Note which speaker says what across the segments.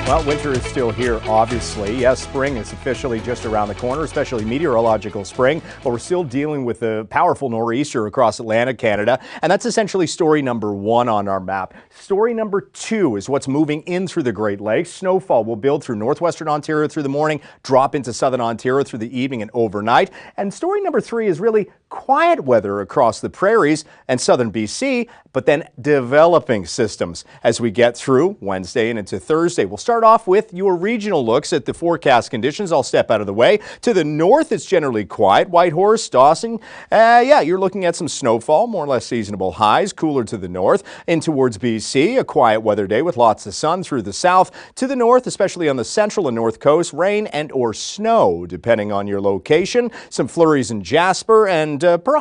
Speaker 1: Well, winter is still here, obviously. Yes, spring is officially just around the corner, especially meteorological spring, but we're still dealing with a powerful nor'easter across Atlantic Canada, and that's essentially story number one on our map. Story number two is what's moving in through the Great Lakes. Snowfall will build through northwestern Ontario through the morning, drop into southern Ontario through the evening and overnight. And story number three is really quiet weather across the prairies and southern BC, but then developing systems as we get through Wednesday and into Thursday. We'll start off with your regional looks at the forecast conditions. I'll step out of the way. To the north, it's generally quiet. Whitehorse, Dawson, you're looking at some snowfall, more or less seasonable highs, cooler to the north. In towards BC, a quiet weather day with lots of sun through the south. To the north, especially on the central and north coast, rain and or snow, depending on your location. Some flurries in Jasper and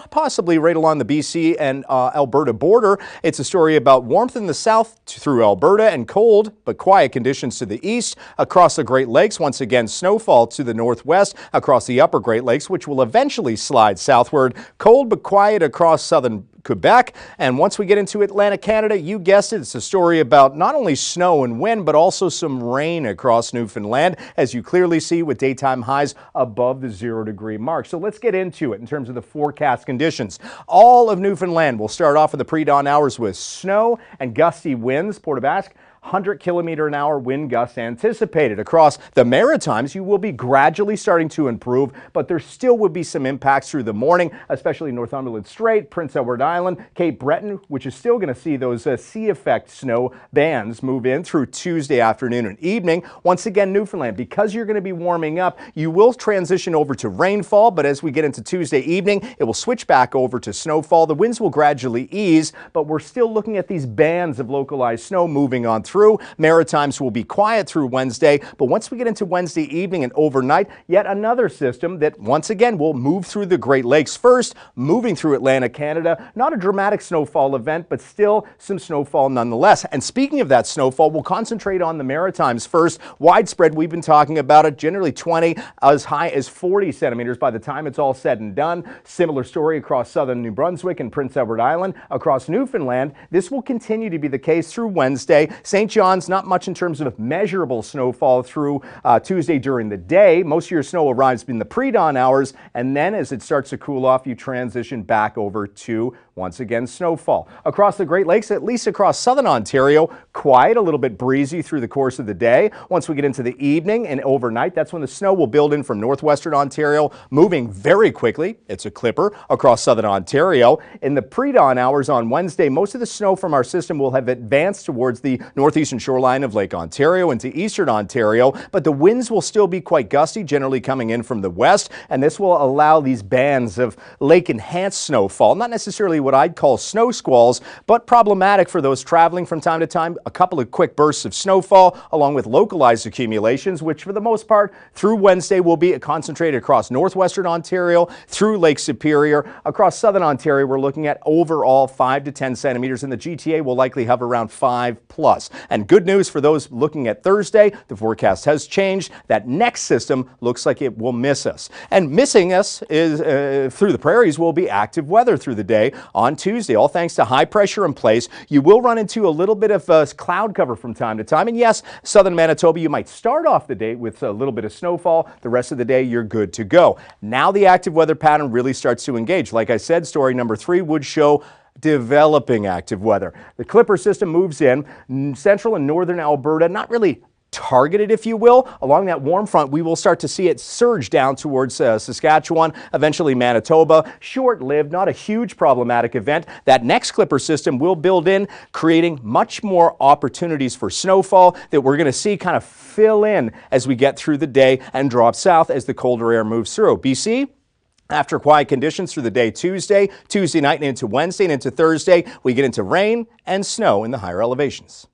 Speaker 1: possibly right along the BC and Alberta border. It's a story about warmth in the south through Alberta and cold but quiet conditions to the east across the Great Lakes. Once again, snowfall to the northwest across the upper Great Lakes, which will eventually slide southward. Cold but quiet across southern Quebec. And once we get into Atlantic Canada, you guessed it, it's a story about not only snow and wind, but also some rain across Newfoundland, as you clearly see with daytime highs above the 0-degree mark. So let's get into it in terms of the forecast conditions. All of Newfoundland will start off in the pre-dawn hours with snow and gusty winds. Port aux Basques, 100-kilometer-an-hour wind gusts anticipated. Across the Maritimes, you will be gradually starting to improve, but there still would be some impacts through the morning, especially Northumberland Strait, Prince Edward Island, Cape Breton, which is still going to see those sea effect snow bands move in through Tuesday afternoon and evening. Once again, Newfoundland, because you're going to be warming up, you will transition over to rainfall, but as we get into Tuesday evening, it will switch back over to snowfall. The winds will gradually ease, but we're still looking at these bands of localized snow moving on through. Maritimes will be quiet through Wednesday, but once we get into Wednesday evening and overnight, yet another system that once again will move through the Great Lakes first, moving through Atlantic Canada. Not a dramatic snowfall event, but still some snowfall nonetheless. And speaking of that snowfall, we'll concentrate on the Maritimes first. Widespread, we've been talking about it, generally 20 as high as 40 centimeters by the time it's all said and done. Similar story across southern New Brunswick and Prince Edward Island. Across Newfoundland, this will continue to be the case through Wednesday. St. John's, not much in terms of measurable snowfall through Tuesday during the day. Most of your snow arrives in the pre-dawn hours, and then as it starts to cool off, you transition back over to, once again, snowfall. Across the Great Lakes, at least across southern Ontario, quiet, a little bit breezy through the course of the day. Once we get into the evening and overnight, that's when the snow will build in from northwestern Ontario, moving very quickly. It's a clipper across southern Ontario. In the pre-dawn hours on Wednesday, most of the snow from our system will have advanced towards the northeastern shoreline of Lake Ontario into eastern Ontario, but the winds will still be quite gusty, generally coming in from the west, and this will allow these bands of lake-enhanced snowfall, not necessarily what I'd call snow squalls, but problematic for those traveling from time to time. A couple of quick bursts of snowfall, along with localized accumulations, which for the most part through Wednesday will be concentrated across northwestern Ontario, through Lake Superior. Across southern Ontario, we're looking at overall 5 to 10 centimeters, and the GTA will likely hover around 5+. And good news for those looking at Thursday, the forecast has changed. That next system looks like it will miss us. And missing us is through the prairies will be active weather through the day on Tuesday. All thanks to high pressure in place. You will run into a little bit of cloud cover from time to time. And yes, southern Manitoba, you might start off the day with a little bit of snowfall. The rest of the day, you're good to go. Now the active weather pattern really starts to engage. Like I said, story number 3 would show developing active weather. The Clipper system moves in central and northern Alberta, not really targeted, if you will. Along that warm front, we will start to see it surge down towards Saskatchewan, eventually Manitoba. Short-lived, not a huge problematic event. That next Clipper system will build in, creating much more opportunities for snowfall that we're going to see kind of fill in as we get through the day and drop south as the colder air moves through. BC, after quiet conditions through the day Tuesday night and into Wednesday and into Thursday, we get into rain and snow in the higher elevations.